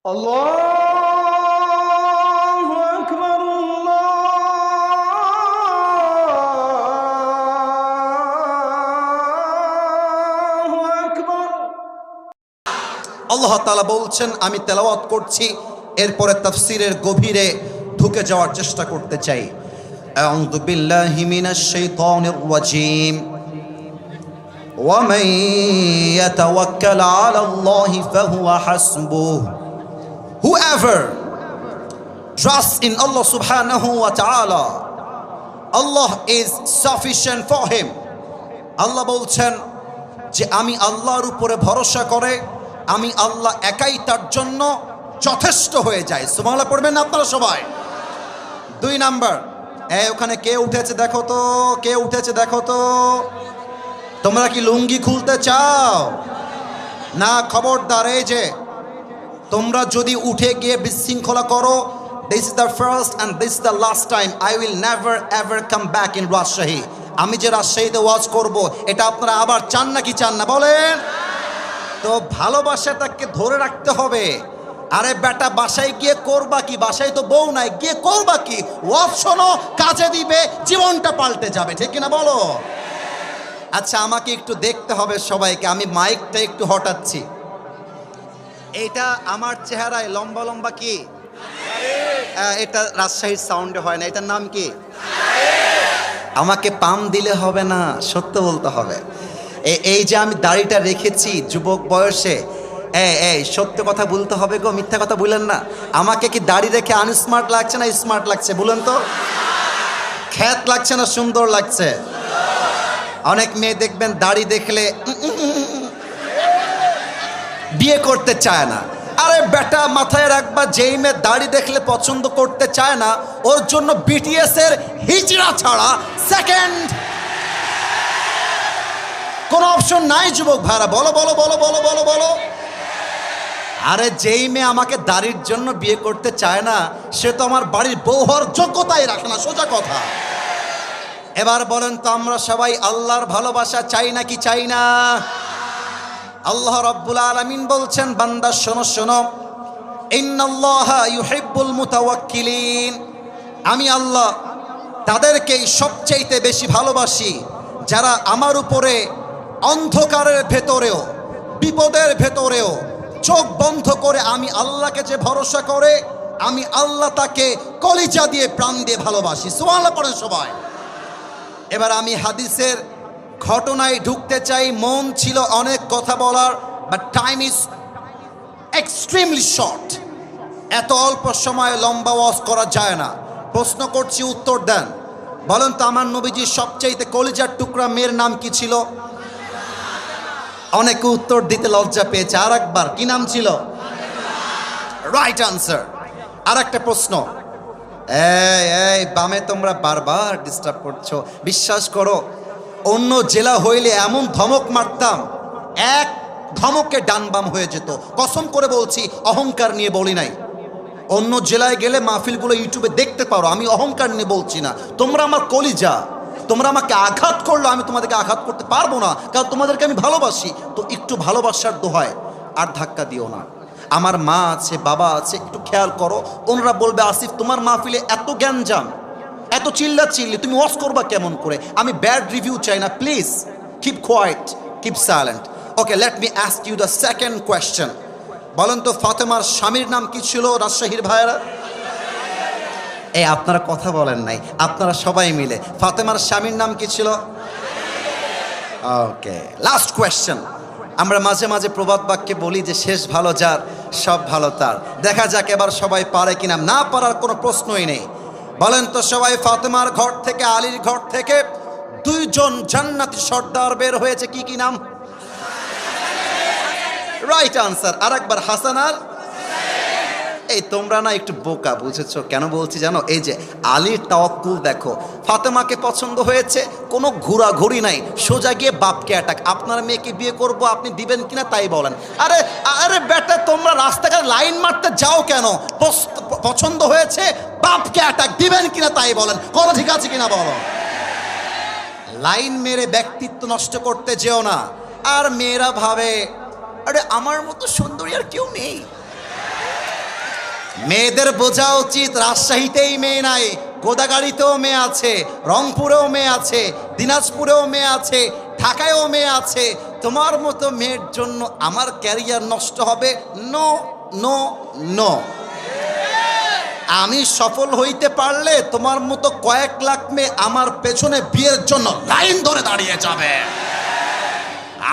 আল্লাহু আকবার, আল্লাহু আকবার। আল্লাহ তাআলা বলছেন, আমি তেলাওয়াত করছি, এরপরে তাফসীরের গভীরে ঢুকে যাওয়ার চেষ্টা করতে চাই। আউযু বিল্লাহি মিনাশ শাইতানির রাজীম। ওয়ামান ইয়াতাওয়াক্কাল আলাল্লাহি ফাহুয়া হাসবুহু। Whoever trusts in Allah subhanahu wa ta'ala, Allah is sufficient for him. আল্লাহ বলছেন যে আমি আল্লাহর উপরে ভরসা করে আমি আল্লাহ একাই তার জন্য যথেষ্ট হয়ে যায়। সুবহানাল্লাহ পড়বেন আপনারা সবাই। 2 নাম্বার, ওখানে কে উঠেছে দেখো তো, কে উঠেছে দেখো তো। তোমরা কি লুঙ্গি খুলতে চাও না? খবরদার, এই যে তোমরা যদি উঠে গিয়ে বিশৃঙ্খলা করো, this is the first and this is the last time I will never ever come back in Rajshahi. আমি যে রাজশাহীতে ওয়াজ করব, এটা আপনারা আবার চান নাকি চান না বলেন? তো ভালোবাসাটাকে ধরে রাখতে হবে। আরে বেটা, বাসায় গিয়ে করবা কি? বাসায় তো বউ নাই, গিয়ে করবা কি? ওয়াজ শোনো, কাজে দিবে, জীবনটা পাল্টে যাবে, ঠিক কিনা বলো? আচ্ছা, আমাকে একটু দেখতে হবে সবাইকে, আমি মাইকটা একটু হটাচ্ছি। এটা আমার চেহারায় লম্বা লম্বা কি? এটা রাজশাহীর সাউন্ডে হয় না, এটার নাম কি? আমাকে পাম দিলে হবে না, সত্য বলতে হবে। এই যে আমি দাড়িটা রেখেছি যুবক বয়সে, এই সত্য কথা বলতে হবে গো, মিথ্যা কথা বলেন না। আমাকে কি দাড়ি রেখে আনস্মার্ট লাগছে না স্মার্ট লাগছে বলেন তো? খ্যাত লাগছে না সুন্দর লাগছে? অনেক মেয়ে দেখবেন দাড়ি দেখলে বিয়ে করতে চায় না। আরে বেটা, মাথায় রাখবা, যেই মেয়ে দাড়ি দেখলে পছন্দ করতে চায় না, ওর জন্য বিটিএস এর হিজড়া ছাড়া সেকেন্ড কোন অপশন নাই। যুবক ভাইরা বলো বলো বলো বলো বলো বলো। আরে যেই মেয়ে আমাকে দাড়ির জন্য বিয়ে করতে চায় না, সে তো আমার বাড়ির বউ হওয়ার যোগ্যতাই রাখে না, সোজা কথা। এবার বলেন তো, আমরা সবাই আল্লাহর ভালোবাসা চাই নাকি চাই না? আল্লাহ রাব্বুল আলামিন বলছেন, বান্দা শোনো শোনো, ইন্নাল্লাহা ইউহিব্বুল মুতাওয়াক্কিলিন। আমি আল্লাহ তাদেরকেই সবচাইতে বেশি ভালোবাসি যারা আমার উপরে অন্ধকারের ভেতরেও বিপদের ভেতরেও চোখ বন্ধ করে আমি আল্লাহকে যে ভরসা করে, আমি আল্লাহ তাকে কলিজা দিয়ে প্রাণ দিয়ে ভালোবাসি। সুবহানাল্লাহ পড়েন সবাই। এবার আমি হাদিসের ঘটনায় ঢুকতে চাই। মন ছিল অনেক কথা বলার, but time is extremely short. এত অল্প সময়ে লম্বা ওয়াজ করা যায় না। প্রশ্ন করছি, উত্তর দেন। বলেন তো, আমার নবীজির সবচাইতে কলিজার টুকরা মেয়ের নাম কি ছিল? অনেকে উত্তর দিতে লজ্জা পেয়েছে। আর একবার, কি নাম ছিল? Right answer. আর একটা প্রশ্ন, এই বামে তোমরা বারবার ডিস্টার্ব করছো। বিশ্বাস করো, অন্য জেলা হইলে এমন ধমক মারতাম, এক ধমকে ডান বাম হয়ে যেত। কসম করে বলছি, অহংকার নিয়ে বলি নাই। অন্য জেলায় গেলে মাহফিলগুলো ইউটিউবে দেখতে পারো, আমি অহংকার নিয়ে বলছি না। তোমরা আমার কলিজা, তোমরা আমাকে আঘাত করলো, আমি তোমাদেরকে আঘাত করতে পারবো না, কারণ তোমাদেরকে আমি ভালোবাসি। তো একটু ভালোবাসার দোহায় আর ধাক্কা দিও না। আমার মা আছে, বাবা আছে, একটু খেয়াল করো। ওনারা বলবে, আসিফ তোমার মাহফিলে এত জ্ঞানজাম, এত চিল্লা চিল্লি, তুমি ওয়াজ করবা কেমন করে? আমি ব্যাড রিভিউ চাই না, please keep quiet, keep silent. Okay, let me ask you the second question. বলেন তো, ফাতেমার স্বামীর নাম কি ছিল রাজশাহীর ভাইয়েরা? আপনারা কথা বলেন নাই, আপনারা সবাই মিলে। ফাতেমার স্বামীর নাম কি ছিল? ওকে, লাস্ট কোয়েশ্চেন। আমরা মাঝে মাঝে প্রবাদ বাক্যে বলি যে শেষ ভালো যার, সব ভালো তার। দেখা যাক এবার সবাই পারে কিনা। না পারার কোনো প্রশ্নই নেই। বলেন তো সবাই, ফাতেমার ঘর থেকে, আলীর ঘর থেকে 2 জন জান্নাতি সর্দার বের হয়েছে, কি কি নাম? Right answer. আর একবার, হাসান আর এই তোমরা না একটু বোকা, বুঝেছো কেন বলছি জানো? এই যে আলীর তাওয়াক্কুল দেখো, ফাতেমাকে পছন্দ হয়েছে, কোনো ঘোরাঘুরি নাই, সোজা গিয়ে বাপকে অ্যাটাক। আপনার মেয়েকে বিয়ে করব, আপনি দিবেন কিনা তাই বলেন। আরে আরে বেটা, তোমরা রাস্তাঘাটে লাইন মারতে যাও কেন? পছন্দ হয়েছে, বাপকে অ্যাটাক, দিবেন কিনা তাই বলেন। কোনো ঠিক আছে কিনা বলো। লাইন মেরে ব্যক্তিত্ব নষ্ট করতে যেও না। আর মেয়েরা ভাবে, আরে আমার মতো সুন্দরী আর কেউ নেই। মেয়েদের বোঝা উচিত রাজশাহীতেই মেয়ে নাই, গোদাগাড়িতেও মেয়ে আছে, রংপুরেও মেয়ে আছে, দিনাজপুরেও মেয়ে আছে, ঢাকায়ও মেয়ে আছে। তোমার মতো মেয়ের জন্য আমার ক্যারিয়ার নষ্ট হবে? No no no. আমি সফল হইতে পারলে তোমার মতো কয়েক লাখ মেয়ে আমার পেছনে বিয়ের জন্য লাইন ধরে দাঁড়িয়ে যাবে।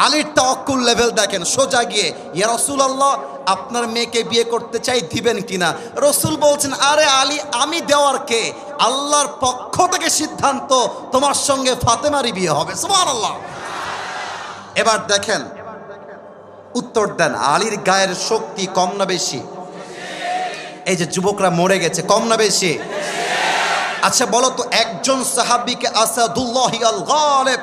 আলীর তাওয়াক্কুল লেভেল দেখেন, সোজা গিয়ে ইয়া রাসূলুল্লাহ আপনার মেয়েকে বিয়ে করতে চাই, দিবেন কিনা? রসুল বলছেন, আরে আলী আমি দেওয়ার কে? আল্লাহর পক্ষ থেকে সিদ্ধান্ত, তোমার সঙ্গে ফাতেমারই বিয়ে হবে। সুবহানাল্লাহ। এবার দেখেন, উত্তর দেন, আলীর গায়ের শক্তি কম না বেশি? এই যে যুবকরা মরে গেছে, কম না বেশি? আচ্ছা বলো তো, একজন সাহাবীকে আসাদুল্লাহি আল গালিব,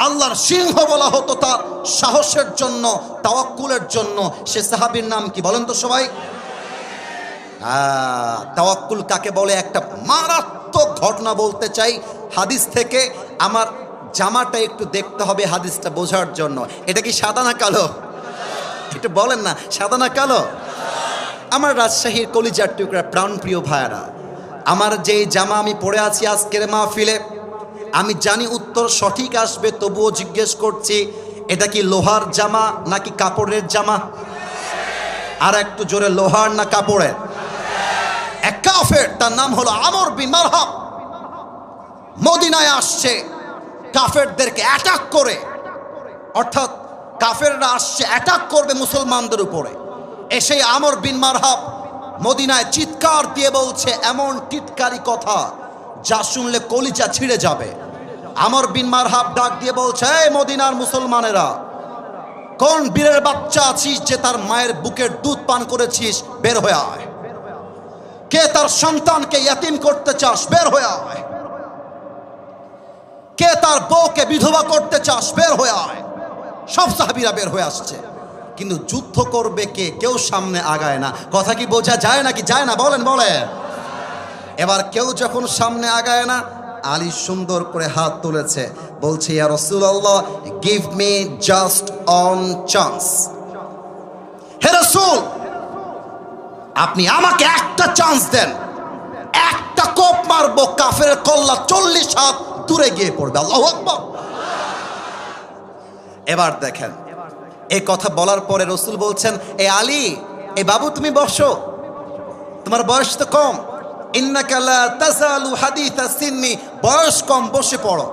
আল্লাহর সিংহ বলা হতো তার সাহসের জন্য, তাওয়াক্কুলের জন্য, সে সাহাবীর নাম কি বলেন তো সবাই? তাওয়াক্কুল কাকে বলে? একটা মারাত্মক ঘটনা বলতে চাই হাদিস থেকে। আমার জামাটা একটু দেখতে হবে হাদিসটা বোঝার জন্য। এটা কি সাদা না কালো? একটু বলেন না, সাদা না কালো? আমার রাজশাহীর কলিজার টুকরা প্রাণপ্রিয় ভাইয়ারা, আমার যেই জামা আমি পরে আছি আজকের মাহফিলে, আমি জানি উত্তর সঠিক আসবে, তবুও জিজ্ঞেস করছি, এটা কি লোহার জামা নাকি কাপড়ের জামা? আর একটু জোরে, লোহার না কাপড়ের? এক কাফের, তার নাম হলো আমর বিন মারহাব, মদিনায় আসছে কাফেরদেরকে অ্যাটাক করে, অর্থাৎ কাফেররা আসছে অ্যাটাক করবে মুসলমানদের উপরে। এসে আমর বিন মারহাব মদিনায় চিৎকার দিয়ে বলছে এমন টিটকারি কথা যা শুনলে কলিজা ছিঁড়ে যাবে। আমর বিন মারহাব ডাক দিয়ে বলছে, এই মদিনার মুসলমানেরা, কোন বীরের বাচ্চা আছিস যে তার মায়ের বুকের দুধ পান করেছিস? বের হয়ে আয়। কে তার সন্তানকে ইয়াতিম করতে চাস? বের হয়ে আয়। কে তার বউকে বিধবা করতে চাস? বের হয়ে আয়। সব সাহাবীরা বের হয়ে আসছে, কিন্তু যুদ্ধ করবে কে? কেউ সামনে আগায় না। কথা কি বোঝা যায় নাকি যায় না? বলেন বলেন। এবার কেউ যখন সামনে আগায় না, আলী সুন্দর করে হাত তুলেছে, বলছে, ইয়া রাসূলুল্লাহ give me just one chance. হে রাসূল, আপনি আমাকে একটা চান্স দেন, একটা কোপ মারবো, কাফের কল্লা 40 হাত দূরে গিয়ে পড়বে। আল্লাহু আকবার। এবার দেখেন, এই কথা বলার পরে রসুল বলছেন, এ আলী, এ বাবু তুমি বসো, তোমার বয়স তো কম, ইন্নাকা লা তাযালু হাদিসা সিন্নি, বয়স কম, বসে পড়ো।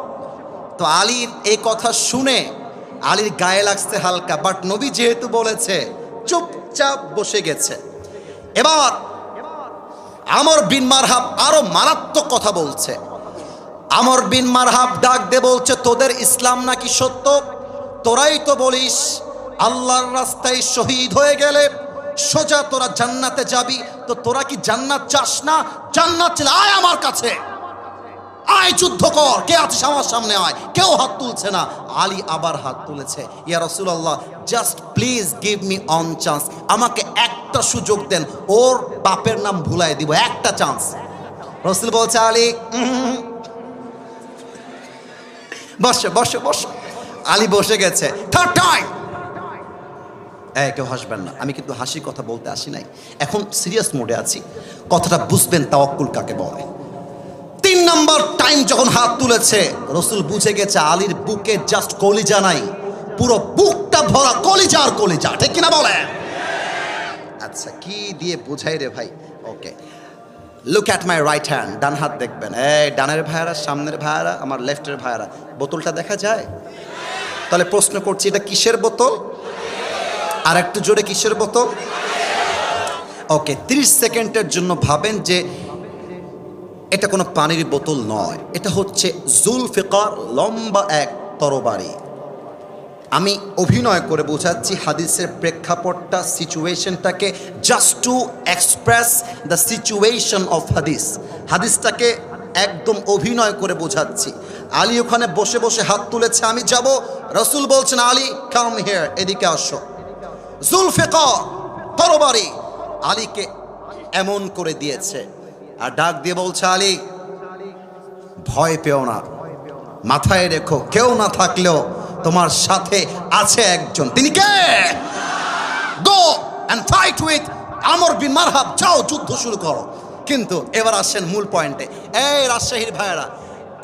তো আলীর এই কথা শুনে আলীর গায়ে লাগছে হালকা, বাট নবী যেহেতু বলেছে, চুপচাপ বসে গেছে। এবার আমর বিন মারহাব আরো মারাত্মক কথা বলছে। আমর বিন মারহাব ডাক দিয়ে বলছে, তোদের ইসলাম নাকি সত্য? তোরাই তো বলিস আল্লাহর রাস্তায় শহীদ হয়ে গেলে সোজা তোরা জান্নাতে যাবি, তো তোরা কি জান্নাত চাস না? জান্নাত চাইলে আয় আমার কাছে, আয় যুদ্ধ কর, কে আছিস আমার সামনে আয়। কেউ হাত তুলছে না। আলী আবার হাত তুলেছে, ইয়া রাসূলুল্লাহ just please give me one chance, আমাকে একটা সুযোগ দেন, ওর বাপের নাম ভুলাই দিব, একটা চান্স। রাসূল বলছে, আলী বসো বসো বসো। আলী বসে গেছে। থার্ড টাইম, কেউ হাসবেন না, আমি কিন্তু হাসি কথা বলতে আসি নাই, এখন সিরিয়াস মোডে আছি, কথাটা বুঝবেন তাওয়াক্কুল কাকে বলে। 3 নম্বর টাইম যখন হাত তুলেছে, রসুল বুঝে গেছে আলীর বুকে জাস্ট কলিজা নাই, পুরো বুকটা ভরা কলিজা আর কলিজা, ঠিক কিনা বলে? আচ্ছা কি দিয়ে বোঝাই রে ভাই? Okay, look at my right hand, ডান হাত দেখবেন। এই ডানের ভাইয়ারা, সামনের ভাইয়ারা, আমার লেফটের ভাইয়ারা, বোতলটা দেখা যায়? তাহলে প্রশ্ন করছি, এটা কিসের বোতল? আর একটু জোরে, কিসের বোতল? ওকে, 30 সেকেন্ডের জন্য ভাবেন যে এটা কোনো পানির বোতল নয়, এটা হচ্ছে জুলফিকার, লম্বা এক তরবারি। আমি অভিনয় করে বোঝাচ্ছি হাদিসের প্রেক্ষাপটটা, সিচুয়েশনটাকে, just to express the situation of hadith. হাদিসটাকে একদম অভিনয় করে বোঝাচ্ছি। আলী ওখানে বসে বসে হাত তুলেছে, আমি যাব। রসুল বলছেন, আলী কাম হিয়ার, এদিকে আসো। জুলফিকার, তরবারি আলীকে এমন করে দিয়েছে, আর ডাক দিয়ে বলছে, আলী ভয় পেও না, মাথায় রেখো কেউ না থাকলেও তোমার সাথে আছে একজন। তিনি কে? গো অ্যান্ড ফাইট উইথ আমর বিন মারহাব যাও যুদ্ধ শুরু করো। কিন্তু এবার আসেন মূল পয়েন্টে। এই রাজশাহীর ভাইয়েরা,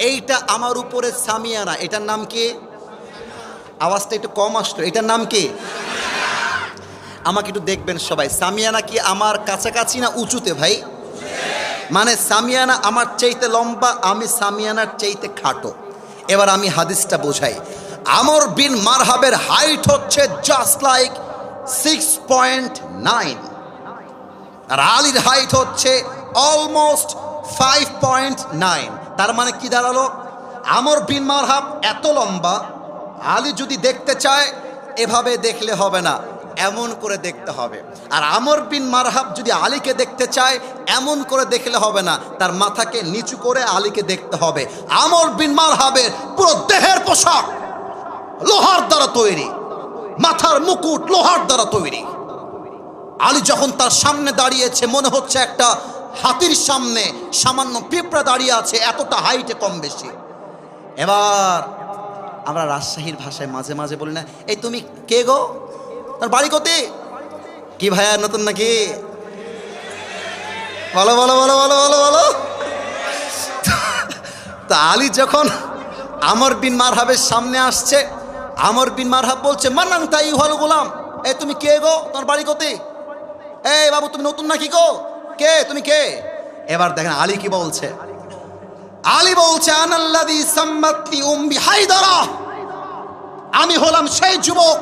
এইটা আমার উপরে সামিয়ানা, এটার নাম কি? আওয়াজটা একটু কম আসলো, এটার নাম কি? আমাকে একটু দেখবেন সবাই, সামিয়ানা কি আমার কাছাকাছি না উঁচুতে ভাই? মানে সামিয়ানা আমার চাইতে লম্বা, আমি সামিয়ানার চাইতে খাটো। এবার আমি হাদিসটা বোঝাই। আমর বিন মারহাবের হাইট হচ্ছে জাস্ট লাইক 6.9, আর আলীর হাইট হচ্ছে অলমোস্ট 5.9। তার মানে কি দাঁড়ালো? আমর বিন মারহাব এত লম্বা, আলী যদি দেখতে চায় এভাবে দেখলে হবে না, এমন করে দেখতে হবে। আর আমর বিন মারহাব যদি আলীকে দেখতে চায় এমন করে দেখলে হবে না, তার মাথাকে নিচু করে আলীকে দেখতে হবে। আমর বিন মারহাবের পুরো দেহের পোশাক লোহার দ্বারা তৈরি, মাথার মুকুট লোহার দ্বারা তৈরি। আলী যখন তার সামনে দাঁড়িয়েছে মনে হচ্ছে একটা হাতির সামনে সামান্য পিঁপড়া দাঁড়িয়ে আছে, এতটা হাইটে কম বেশি। এবার আমরা রাজশাহীর ভাষায় মাঝে মাঝে বলি না, এই তুমি কে গো, তার বাড়ি কোথায়? কি ভাইয়া নতুন নাকি? বলো বলো বলো বলো বলো বলো। তা আলী যখন আমর বিন মারহাবের সামনে আসছে, আমর বিন মারহাব বলছে মান্নাং তাই হল গোলাম, এই তুমি কে গো, তোমার বাড়ি কোথায়? এই বাবু তুমি নতুন নাকি গো, কে তুমি কে? এবার দেখেন আলী কি বলছে। আলী বলছে আনাল্লাযী সাম্মাতনি উম্মি হায়দারা, আমি হলাম সেই যুবক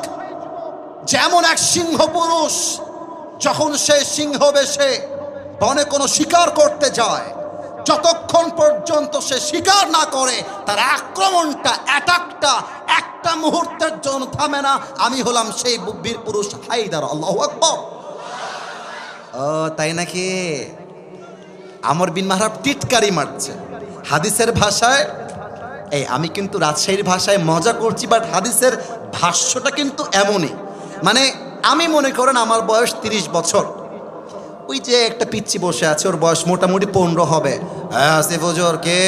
যেমন এক সিংহ পুরুষ যখন সে সিংহ বেশে বনে কোনো শিকার করতে যায়, যতক্ষণ পর্যন্ত সে শিকার না করে তার আক্রমণটা অ্যাটাকটা একটা মুহূর্তের জন্য থামে না, আমি হলাম সেই বীর পুরুষ হায়দার। আল্লাহু আকবার। ও তাই নাকি? আমর বিন মারহাব টিটকারি মারছে হাদিসের ভাষায়। এই আমি কিন্তু রাজশাহীর ভাষায় মজা করছি, বাট হাদিসের ভাষ্যটা কিন্তু এমনই। মানে আমি মনে করেন আমার বয়স 30 বছর, ওই যে একটা পিচ্চি বসে আছে ওর বয়স মোটামুটি 15 হবে। হ্যাঁ আসিফ হুজুর কে,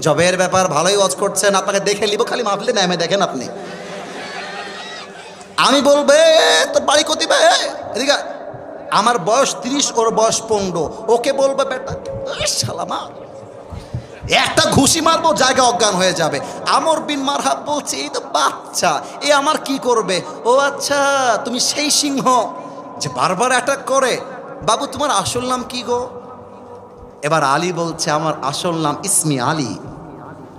জবের ব্যাপার ভালোই ওয়াজ করছেন, আপনাকে দেখে নিব, খালি মাহফিলে নামে দেখেন আপনি। আমি বলবে তোর বাড়ি কোথায় বে, এদিকে। আমার বয়স 30, ওর বয়স 15, ওকে বলবে বেটা শালা মার, একটা ঘুষি মারবো জায়গা অজ্ঞান হয়ে যাবে। আমর বিন মারহাব বলছে এই তো বাচ্চা, এ আমার কি করবে? ও আচ্ছা তুমি সেই সিংহ যে বারবার অ্যাটাক করে, বাবু তোমার আসল নাম কি গো? এবার আলী বলছে আমার আসল নাম ইসমি আলী,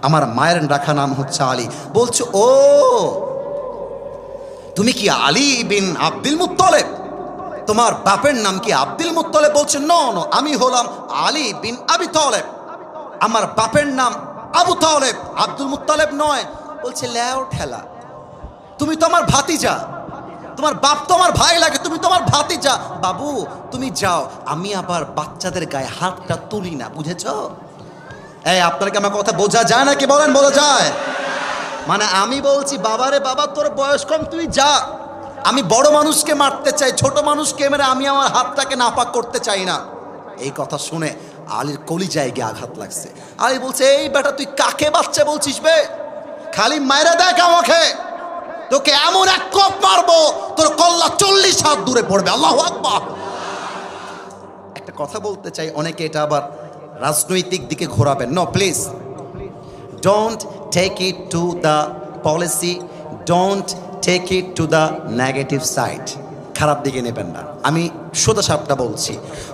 আমার মায়ের রাখা নাম হচ্ছে আলী। বলছে ও তুমি কি আলী বিন আব্দুল মুত্তালিব, তোমার বাপের নাম কি আব্দুল মুত্তালিব? বলছে নো নো, আমি হলাম আলী বিন আবি তালেব, আমার বাপের নাম আবু তালেব, আব্দুল মুত্তালিব নয়। বলছে ল্যাও ঠেলা, তুমি তো আমার ভাতিজা, তোমার বাপ তো আমার ভাই লাগে, তুমি তো আমার ভাতিজা। বাবু তুমি যাও, আমি আবার বাচ্চাদের গায়ে হাতটা তুলি না, বুঝেছো? এই আপনাকে আমার কথা বোঝা যায় নাকি বলেন? বোঝা যায়? মানে আমি বলছি বাবারে বাবা তোর বয়স কম, তুই যা, আমি বড় মানুষকে মারতে চাই, ছোট মানুষকে মেরে আমি আমার হাতটাকে নাপাক করতে চাই না। এই কথা শুনে আলীর কলিজায় গিয়ে আঘাত লাগছে। আলী বলছে এই বেটা তুই কাকে বাচ্চা বলছিস বে, খালি মাইরা দেখ আমাকে, তোকে এমন এক কোপ মারবো তোর কল্লা 40 হাত দূরে পড়বে। আল্লাহু আকবার। একটা কথা বলতে চাই, অনেকে এটা আবার রাজনৈতিক দিকে ঘোরাবেন। No please, don't take it to the policy, don't take it to the negative side, খারাপ দিকে নেবেন না। আমি সোজা সাপটা বলছি,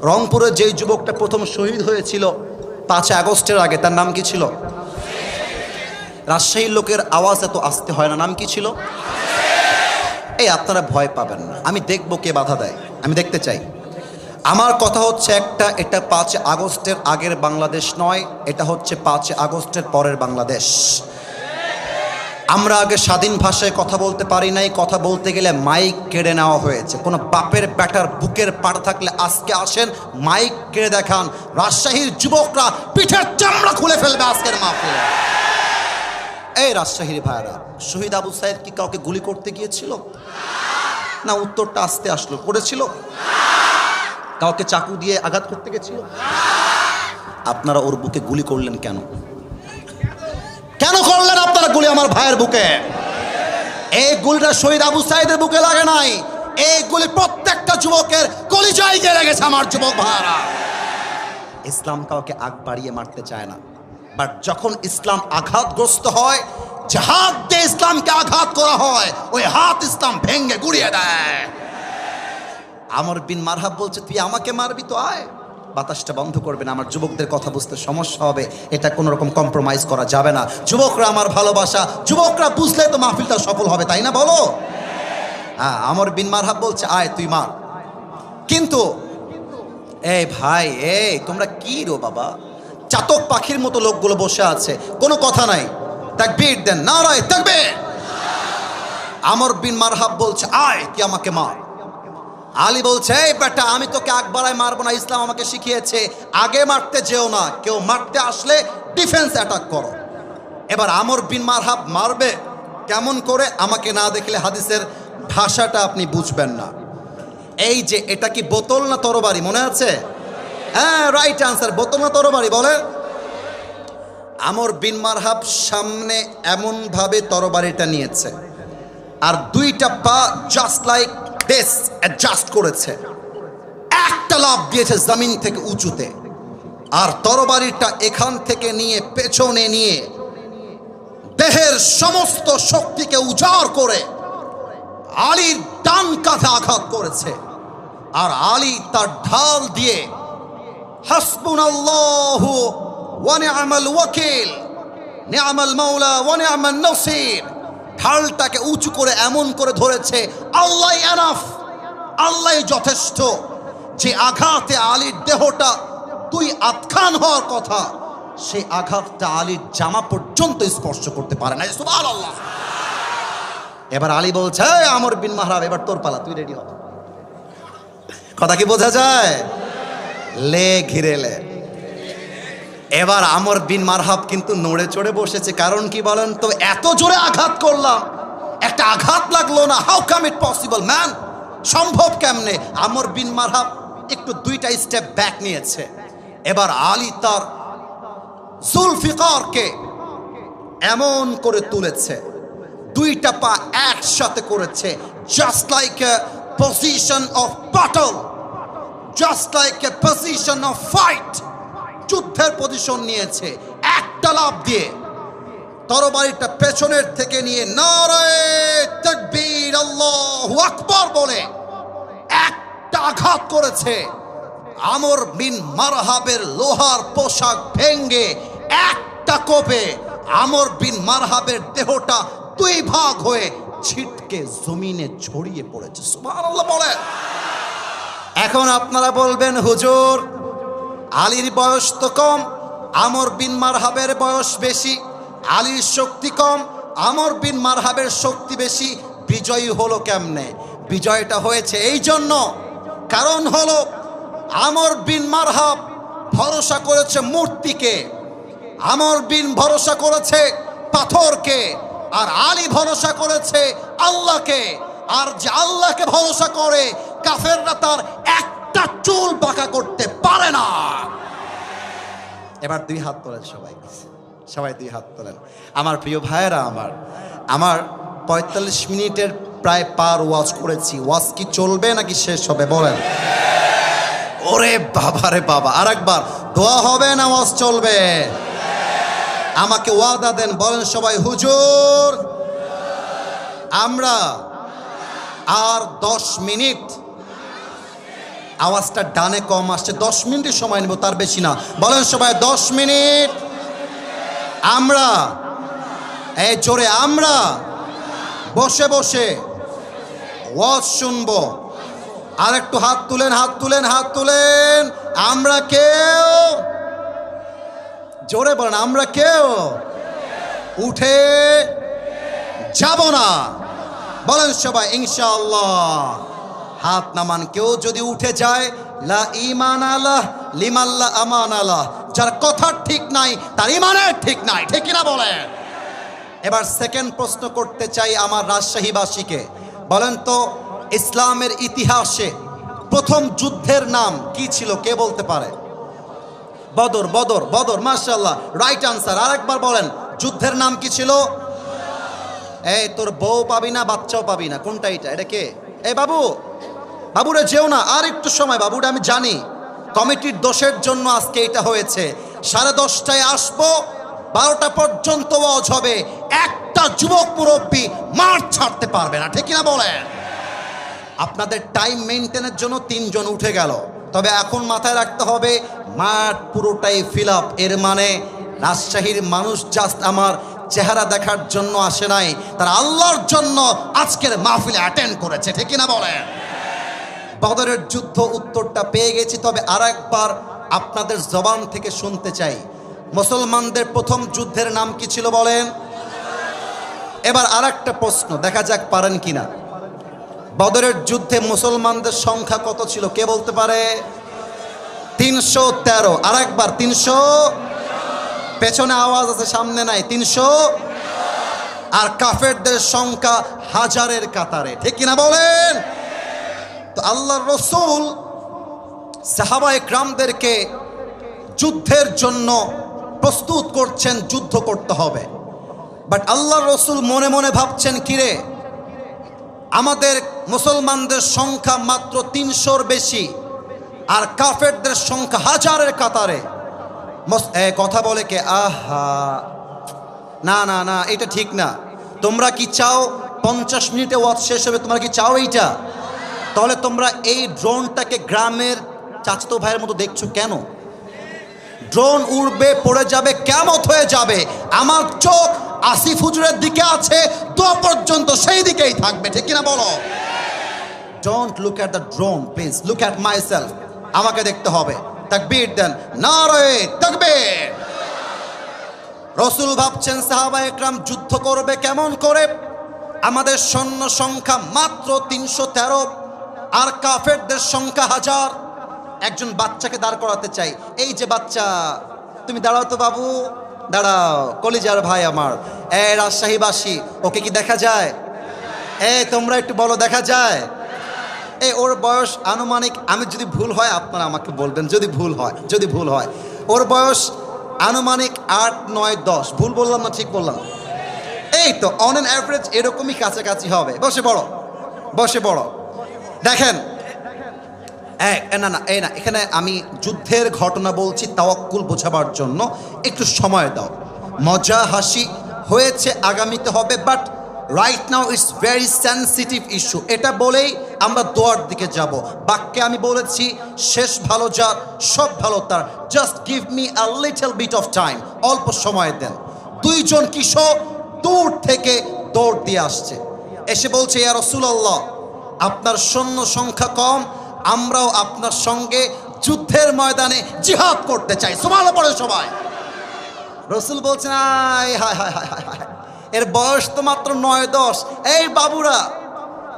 রংপুরে যেই যুবকটা প্রথম শহীদ হয়েছিল 5 আগস্টের আগে, তার নাম কি ছিল? রাজশাহীর লোকের আওয়াজ এত আসতে হয় না, নাম কি ছিল? এই আপনারা ভয় পাবেন না, আমি দেখবো কে বাধা দেয়, আমি দেখতে চাই। আমার কথা হচ্ছে একটা, এটা 5 আগস্টের আগের বাংলাদেশ নয়, এটা হচ্ছে 5 আগস্টের পরের বাংলাদেশ। আমরা আগে স্বাধীন ভাষায় কথা বলতে পারি নাই, কথা বলতে গেলে মাইক কেড়ে নেওয়া হয়েছে। কোনো বাপের ব্যাটার বুকের পাড় থাকলে আজকে আসেন মাইক কেড়ে দেখান, রাজশাহীর যুবকরা পিঠের চামড়া খুলে ফেলবে আজকের মাহফিলে। এই রাজশাহীর ভাইরা, শহীদ আবু সাইদ কি কাউকে গুলি করতে গিয়েছিল? না, উত্তরটা আসতে আসলো, করেছিল? কাউকে চাকু দিয়ে আঘাত করতে গেছিল? আপনারা ওর বুকে গুলি করলেন কেন? কেন করলেন আপনারা গুলি আমার ভাইয়ের বুকে? এই গুলিটা শহীদ আবু সাইদের বুকে লাগে নাই, এই গুলি প্রত্যেকটা যুবকের পরিচয় গেড়ে গেছে আমার যুবক ভাইরা। ইসলাম কাউকে আগ বাড়িয়ে মারতে চায় না, বাট যখন ইসলাম আঘাতগ্রস্ত হয়, যে হাত দিয়ে ইসলামকে আঘাত করা হয়, ওই হাত ইসলাম ভেঙে গুড়িয়ে দেয়। আমর বিন মারহাব বলছে, তুই আমাকে মারবি তো আয়। বাতাসটা বন্ধ করবেন, আমার যুবকদের কথা বুঝতে সমস্যা হবে, এটা কোনো রকম কম্প্রোমাইজ করা যাবে না। যুবকরা আমার ভালোবাসা, যুবকরা বুঝলে তো মাহফিলটা সফল হবে, তাই না বলো? হ্যাঁ, আমর বিন মারহাব বলছে, আয় তুই মার। কিন্তু এই ভাই, এই তোমরা কি রো বাবা, চাতক পাখির মতো লোকগুলো বসে আছে, কোনো কথা নাই, তাকবীর দেন, নারায়ে তাকবীর। আমর বিন মারহাব বলছে, আয় তুই আমাকে মার। আলী বলছে, এই বেটা, আমি তোকে আগ বাড়ায় মারবো না, ইসলাম আমাকে শিখিয়েছে আগে মারতে যেও না, কেউ মারতে আসলে ডিফেন্স অ্যাটাক করো। এবার আমর বিন মারহাব মারবে কেমন করে, আমাকে না দেখলে হাদিসের ভাষাটা আপনি বুঝবেন না। এই যে এটা কি বোতল না তরবারি, মনে আছে? হ্যাঁ, রাইট আনসার, বোতল না তরবারি বলে। আমর বিন মারহাব সামনে এমন ভাবে তরবারিটা নিয়েছে, আর দুইটা পা জাস্ট লাইক দিস অ্যাডজাস্ট করেছে, একটা লাফ দিয়েছে জমিন থেকে উঁচুতে, আর তরবারিটা এখান থেকে নিয়ে পেছনে নিয়ে দেহের সমস্ত শক্তিকে উজাড় করে আলীর ডান কাঁধে আঘাত করেছে। আর আলী তার ঢাল দিয়ে হাসবুনাল্লাহু ওয়া নি'মাল ওয়াকিল, নি'মাল মাওলা ওয়া নি'মান নাসির, ঢালটাকে উঁচু করে এমন করে ধরেছে, আল্লাহ এনাফ, আল্লাহ যথেষ্ট। যে আঘাতে আলীর দেহটা তুই আতখান হওয়ার কথা, সেই আঘাতটা আলীর জামা পর্যন্ত স্পর্শ করতে পারে না। সুবহানাল্লাহ। এবার আলী বলছে, আমর বিন মারহাব, এবার তোর পালা, তুই রেডি হ। কথা কি বোঝা যায়? লে ঘিরে লে। এবার আমর বিন মারহাব কিন্তু নড়ে চড়ে বসেছে, কারণ কি বলেন তো, এত জোরে আঘাত করলাম, একটা আঘাত লাগলো না, how come it possible man, সম্ভব কেমনে? আমর বিন মারহাব একটু দুইটা স্টেপ ব্যাক নিয়েছে। এবার আলী তার জুলফিকারকে এমন করে তুলেছে, দুইটা পা একসাথে করেছে, just like a position of battle, just like a position of fight, যুদ্ধের পজিশন নিয়েছে। একটা লাফ দিয়ে তরবারিটা পেছনের থেকে নিয়ে নারায়ে তাকবীর, আল্লাহু আকবার বলে একটা আঘাত করেছে। আমর বিন মারহাবের লোহার পোশাক ভেঙ্গে একটা কোপে আমর বিন মারহাবের দেহটা দুই ভাগ হয়ে ছিটকে জমিনে ছড়িয়ে পড়েছে। সুবহানাল্লাহ বলে। এখন আপনারা বলবেন, হুজুর আলীর বয়স তো কম, আমর বিন মারহাবের বয়স বেশি, আলীর শক্তি কম, আমর বিন মারহাবের শক্তি বেশি, বিজয়ী হলো কেমনে? বিজয়টা হয়েছে এই জন্য, কারণ হলো আমর বিন মারহাব ভরসা করেছে মূর্তিকে, আমর বিন ভরসা করেছে পাথরকে, আর আলী ভরসা করেছে আল্লাহকে। আর যে আল্লাহকে ভরসা করে, কাফেররা তার একটা চুল বাঁকা করতে পারে না। এবার দুই হাত তোলেন সবাই, সবাই দুই হাত তোলেন। আমার প্রিয় ভাইয়েরা, আমার 45 মিনিটের প্রায় পার ওয়াজ করেছি। ওয়াজ কি চলবে নাকি শেষ হবে বলেন? ওরে বাবা রে বাবা, আরেকবার দোয়া হবে না ওয়াজ চলবে? আমাকে ওয়াদা দেন, বলেন সবাই, হুজুর আমরা আর 10 মিনিট, আওয়াজটা ডানে কম আসছে, 10 মিনিটের সময় নেব, তার বেশি না। বলেন সবাই 10 মিনিট আমরা, এই জোরে, আমরা বসে বসে ওয়াজ শুনবো। আর একটু হাত তুলেন, হাত তুলেন, হাত তুলেন। আমরা কেউ, জোরে বলেন, আমরা কেউ উঠে যাব না। বলেন সবাই ইনশাআল্লাহ। হাত নামান। কেউ যদি উঠে যায়, লা ঈমান আলাহ লিমাল্লা আমান আলাহ, যার কথা ঠিক নাই তার ঈমানের ঠিক নাই, ঠিক কিনা বলেন? এবার সেকেন্ড প্রশ্ন করতে চাই আমার রাজশাহীবাসীকে, বলেন তো ইসলামের ইতিহাসে প্রথম যুদ্ধের নাম কি ছিল? কে বলতে পারে? বদর, বদর, বদর, মাশাআল্লাহ, রাইট আনসার। আরেকবার বলেন, যুদ্ধের নাম কি ছিল? এই তোর বউ পাবি না, বাচ্চাও পাবি না, কোনটা এটা? এটা কে? এই বাবু, বাবুরা যেও না, আর একটু সময় বাবুরা, আমি জানি কমিটির দোষের জন্য আজকে এটা হয়েছে। 10:30টায় আসবো, 12টা পর্যন্ত ওয়াজ হবে। একটা যুবক মুরব্বী মাঠ ছাড়তে পারবে না, ঠিক কিনা বলেন? আপনাদের টাইম মেনটেনের জন্য 3 জন উঠে গেল, তবে এখন মাথায় রাখতে হবে মাঠ পুরোটাই ফিল আপ। এর মানে রাজশাহীর মানুষ জাস্ট আমার চেহারা দেখার জন্য আসে নাই, তারা আল্লাহর জন্য আজকের মাহফিলে অ্যাটেন্ড করেছে, ঠিক কিনা বলেন? বদরের যুদ্ধ উত্তরটা পেয়ে গেছি, তবে আর একবার আপনাদের জবান থেকে শুনতে চাই, মুসলমানদের প্রথম যুদ্ধের নাম কি ছিল বলেন? এবার আর একটা প্রশ্ন, দেখা যাক পারেন কিনা। বদরের যুদ্ধে মুসলমানদের সংখ্যা কত ছিল, কে বলতে পারে? 313। আর একবার 300, পেছনে আওয়াজ আছে সামনে নাই, 300। আর কাফেরদের সংখ্যা হাজারের কাতারে, ঠিক কিনা বলেন? তো আল্লাহর রাসূল সাহাবায়ে কেরামদেরকে যুদ্ধের জন্য প্রস্তুত করছেন, যুদ্ধ করতে হবে। বাট আল্লাহর রাসূল মনে মনে ভাবছেন, কিরে আমাদের মুসলমানদের সংখ্যা মাত্র 300-র বেশি, আর কাফেরদের সংখ্যা হাজারের কাতারে। কথা বলে কে? আহা, না না না, এটা ঠিক না। তোমরা কি চাও 50 মিনিটে ওয়াজ শেষ হবে? তোমরা কি চাও এইটা? তাহলে তোমরা এই ড্রোনটাকে গ্রামের চাচাতো ভাইয়ের মতো দেখছো কেন? ড্রোন উড়বে, পড়ে যাবে, কিয়ামত হয়ে যাবে। আমার চোখ আসিফ হুজুরের দিকে আছে, দোয়া পর্যন্ত সেই দিকেই থাকবে, ঠিক কিনা বলো? Don't look at the drone, please look at myself. আমাকে দেখতে হবে। তাকবীর দেন, নারে তাকবীর। রাসূল ভাবছেন সাহাবায়ে কেরাম যুদ্ধ করবে কেমন করে? আমাদের সৈন্য সংখ্যা মাত্র 313, আর কাফেরদের সংখ্যা 1000। একজন বাচ্চাকে দাঁড় করাতে চাই, এই যে বাচ্চা, তুমি দাঁড়াও তো বাবু, দাঁড়াও, কলিজার ভাই আমার। রাজশাহীবাসী, ওকে কি দেখা যায়? তোমরা একটু বলো, দেখা যায়? ওর বয়স আনুমানিক, আমি যদি ভুল হয় আপনারা আমাকে বলবেন, যদি ভুল হয়, ওর বয়স আনুমানিক 8, 9, 10। ভুল বললাম না ঠিক বললাম? এই তো অন অ্যান অ্যাভারেজ এরকমই কাছাকাছি হবে। বসে পড়ো। দেখেন, না এখানে আমি যুদ্ধের ঘটনা বলছি তাওয়াক্কুল বোঝাবার জন্য, একটু সময় দাও। মজা হাসি হয়েছে, আগামীতে হবে, but right now it's very sensitive issue. এটা বলেই আমরা দোয়ার দিকে যাব। বাক্যে আমি বলেছি, শেষ ভালো যার সব ভালো তার, just give me a little bit of time, অল্প সময় দেন। 2 জন কিশোর দূর থেকে দৌড় দিয়ে আসছে, এসে বলছে, ইয়া রাসূলুল্লাহ, আপনার সৈন্য সংখ্যা কম, আমরাও আপনার সঙ্গে যুদ্ধের ময়দানে জিহাদ করতে চাই। সুবহানাল্লাহ পড়ে সবাই। রাসূল বলছেন, হায় হায় হায় হায় হায়, এর বয়স তো মাত্র 9-10। এই বাবুরা,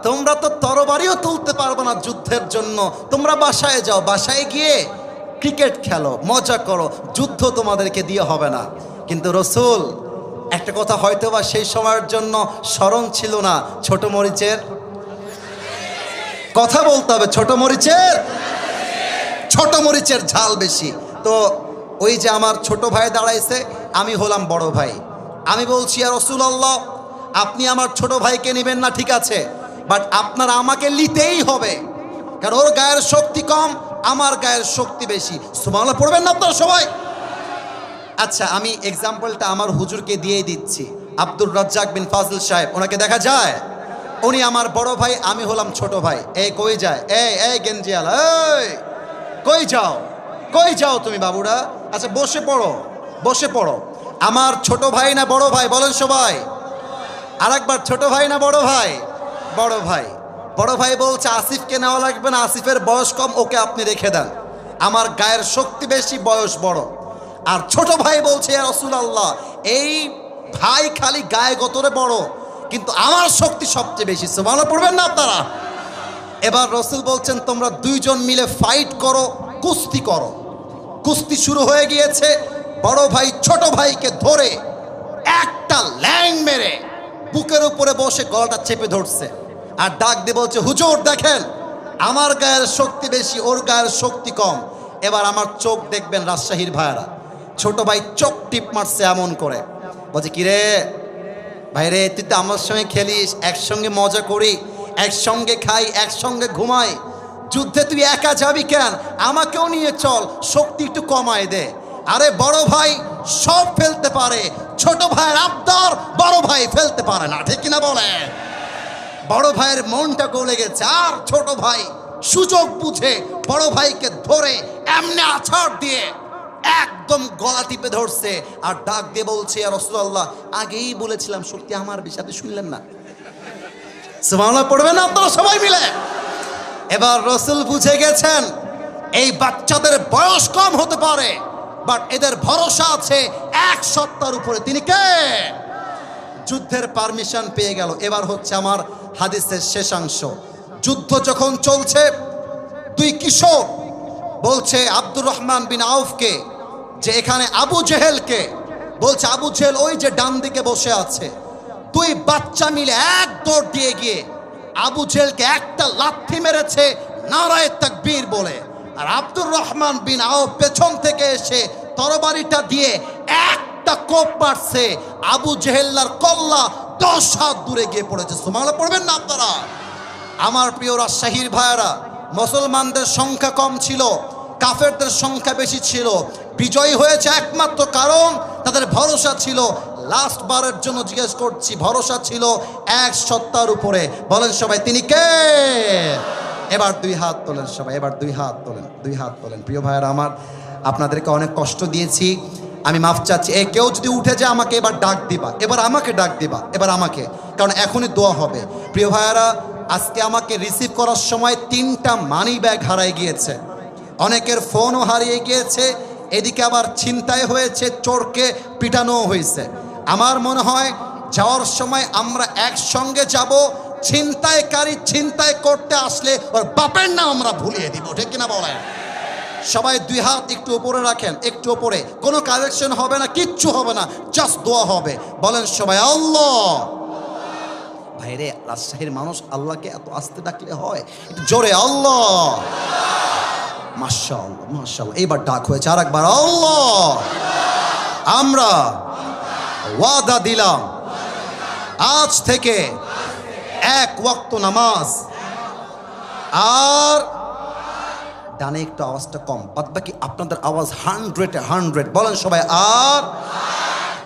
তোমরা তো তরবারিও তুলতে পারবে না যুদ্ধের জন্য, তোমরা বাসায় যাও, বাসায় গিয়ে ক্রিকেট খেলো, মজা করো, যুদ্ধ তোমাদেরকে দিয়ে হবে না। কিন্তু রাসূল একটা কথা হয়তো বা সেই সময়ের জন্য স্মরণ ছিল না, ছোট মরিচের কথা বলতে হবে, ছোট মরিচের ঝাল বেশি। তো ওই যে আমার ছোট ভাই দাঁড়াইছে, আমি হলাম বড় ভাই। আমি বলছি, ইয়া রাসূলুল্লাহ, আপনি আমার ছোট ভাইকে নেবেন না ঠিক আছে, বাট আপনার আমাকে নিতেই হবে, কারণ ওর গায়ের শক্তি কম, আমার গায়ের শক্তি বেশি। সুবহানাল্লাহ পড়বেন না আপনারা সবাই? আচ্ছা, আমি এক্সাম্পলটা আমার হুজুরকে দিয়েই দিচ্ছি। আব্দুর রাজ্জাক বিন ফাজল সাহেব, ওনাকে দেখা যায়? উনি আমার বড় ভাই, আমি হলাম ছোট ভাই। কই যায়? গেঞ্জিয়াল, কই যাও তুমি বাবুরা? আচ্ছা বসে পড়ো। আমার ছোট ভাই না বড় ভাই বলেন সবাই? আরেকবার, ছোট ভাই না বড় ভাই? বড় ভাই বলছে, আসিফকে নেওয়া লাগবে না, আসিফের বয়স কম, ওকে আপনি রেখে দেন, আমার গায়ের শক্তি বেশি, বয়স বড়। আর ছোট ভাই বলছে, ইয়া রাসূলুল্লাহ, এই ভাই খালি গায়ে গতরে বড়, কিন্তু আমার শক্তি সবচেয়ে বেশি। সুবহানাল্লাহ পড়বেন না আপনারা? এবার রাসূল বলছেন, তোমরা 2 জন মিলে ফাইট করো, কুস্তি করো। কুস্তি শুরু হয়ে গিয়েছে। বড় ভাই ছোট ভাইকে ধরে একটা ল্যাং মেরে বুকের উপরে বসে গলাটা চেপে ধরছে, আর ডাক দিয়ে বলছে, হুজুর দেখেন, আমার গায়ের শক্তি বেশি, ওর গায়ের শক্তি কম। এবার আমার চোখ দেখবেন রাজশাহীর ভাইরা, ছোট ভাই চোখ টিপ মারছে এমন করে, বলছে, কিরে ভাই রে, তুই তো আমার সঙ্গে খেলিস, একসঙ্গে মজা করি, একসঙ্গে খাই, একসঙ্গে ঘুমাই, যুদ্ধে তুই একা যাবি কেন, আমাকেও নিয়ে চল, শক্তি একটু কমায় দে। আরে বড় ভাই সব ফেলতে পারে, ছোট ভাইয়ের আবদার বড় ভাই ফেলতে পারে না, ঠিক কিনা বলেন? বড় ভাইয়ের মনটা গলে গেছে, আর ছোট ভাই সুযোগ বুঝে বড় ভাইকে ধরে এমনি আছাড় দিয়ে একদম গলা টিপে ধরছে আর ডাক দিয়ে বলছে, ইয়া রাসূলুল্লাহ, আগেই বলেছিলাম শক্তি আমার বিষয়ে, আপনি শুনলেন না? সুবহানাল্লাহ পড়বেন না আপনারা সবাই মিলে? এবার রাসূল বুঝে গেছেন এই বাচ্চাদের বয়স কম হতে পারে, বাট এদের ভরসা আছে এক সত্তার উপরে। তিনি কে? যুদ্ধের পারমিশন পেয়ে গেল। এবার হচ্ছে আমার হাদিসের শেষাংশ। যুদ্ধ যখন চলছে, দুই কিশোর বলছে আব্দুর রহমান বিন আউফকে যে এখানে আবু জেহেলকে, বলছে আবু জেহেল ওই যে ডান দিকে বসে আছে। দুই বাচ্চা মিলে এক দৌড় দিয়ে গিয়ে আবু জেহেলকে একটা লাথি মেরেছে নারায়ে তাকবীর বলে, আর আব্দুর রহমান বিন আউফ পেছন থেকে এসে তরবারিটা দিয়ে একটা কোপ মারছে, আবু জেহেল্লার কল্লা 10 হাত দূরে গিয়ে পড়েছে। সুবহানাল্লাহ পড়বেন না আপনারা? আমার প্রিয় রাজশাহীর ভাইয়েরা, মুসলমানদের সংখ্যা কম ছিল, কাফেরদের সংখ্যা বেশি ছিল। বিজয়ী হয়েছে একমাত্র কারণ তাদের ভরসা ছিল, লাস্ট বারের জন্য জিজ্ঞেস করছি, ভরসা ছিল এক সত্তার উপরে। বলেন সবাই তিনি কে? এবার দুই হাত তোলেন সবাই, এবার দুই হাত তোলেন, দুই হাত তোলেন। প্রিয় ভাইয়েরা আমার, আপনাদেরকে অনেক কষ্ট দিয়েছি, আমি মাফ চাচ্ছি। কেউ যদি উঠে যায় আমাকে এবার ডাক দিবা, এবার আমাকে ডাক দিবা, এবার আমাকে, কারণ এখনই দোয়া হবে। প্রিয় ভাইয়েরা, আজকে আমাকে রিসিভ করার সময় 3টা মানি ব্যাগ হারিয়ে গিয়েছে, অনেকের ফোনও হারিয়ে গিয়েছে, এদিকে আবার ছিনতাই হয়েছে, চোরকে পিটানো হয়েছে। আমার মনে হয় যাওয়ার সময় আমরা একসঙ্গে যাব, ছিনতাইকারী ছিনতাই করতে আসলে ওর বাপের নাম আমরা ভুলিয়ে দিব, ঠিক কিনা বলেন? সবাই দুই হাত একটু উপরে রাখেন, একটু উপরে, কোনো কালেকশন হবে না, কিচ্ছু হবে না, জাস্ট দোয়া হবে। বলেন সবাই আল্লাহ। ভাইরে, রাজশাহীর মানুষ আল্লাহকে এত আস্তে ডাকলে হয়? একটু জোরে আল্লাহ। মাশাআল্লাহ মাশাআল্লাহ, এইবার ডাক হয়েছে, আর একবার আল্লাহ। আমরা ওয়াদা দিলাম আজ থেকে এক ওয়াক্ত নামাজ, আর ডানে একটু আওয়াজটা কম, বাদ বাকি আপনাদের আওয়াজ 100-এ 100। বলেন সবাই আর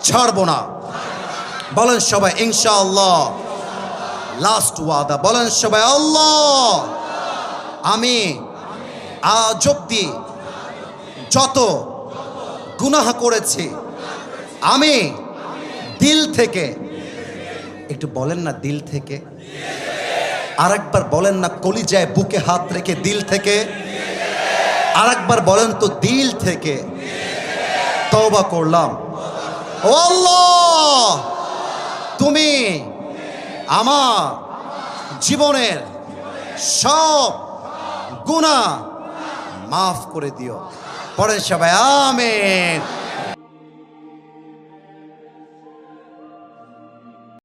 ছাড়বো না। বলেন সবাই ইনশাআল্লাহ। লাস্ট ওয়াদা, বলেন সবাই আল্লাহ। আমি আজ অব্দি যত গুনাহ করেছি, আমি দিল থেকে, একটু বলেন না দিল থেকে, আর একবার বলেন না কলিজায় বুকে হাত রেখে দিল থেকে, আর একবার বলেন তো দিল থেকে তওবা করলাম। ও আল্লাহ, তুমি আমার জীবনের সব গুনাহ মাফ করে দিও। পড়েন সবাই আমিন।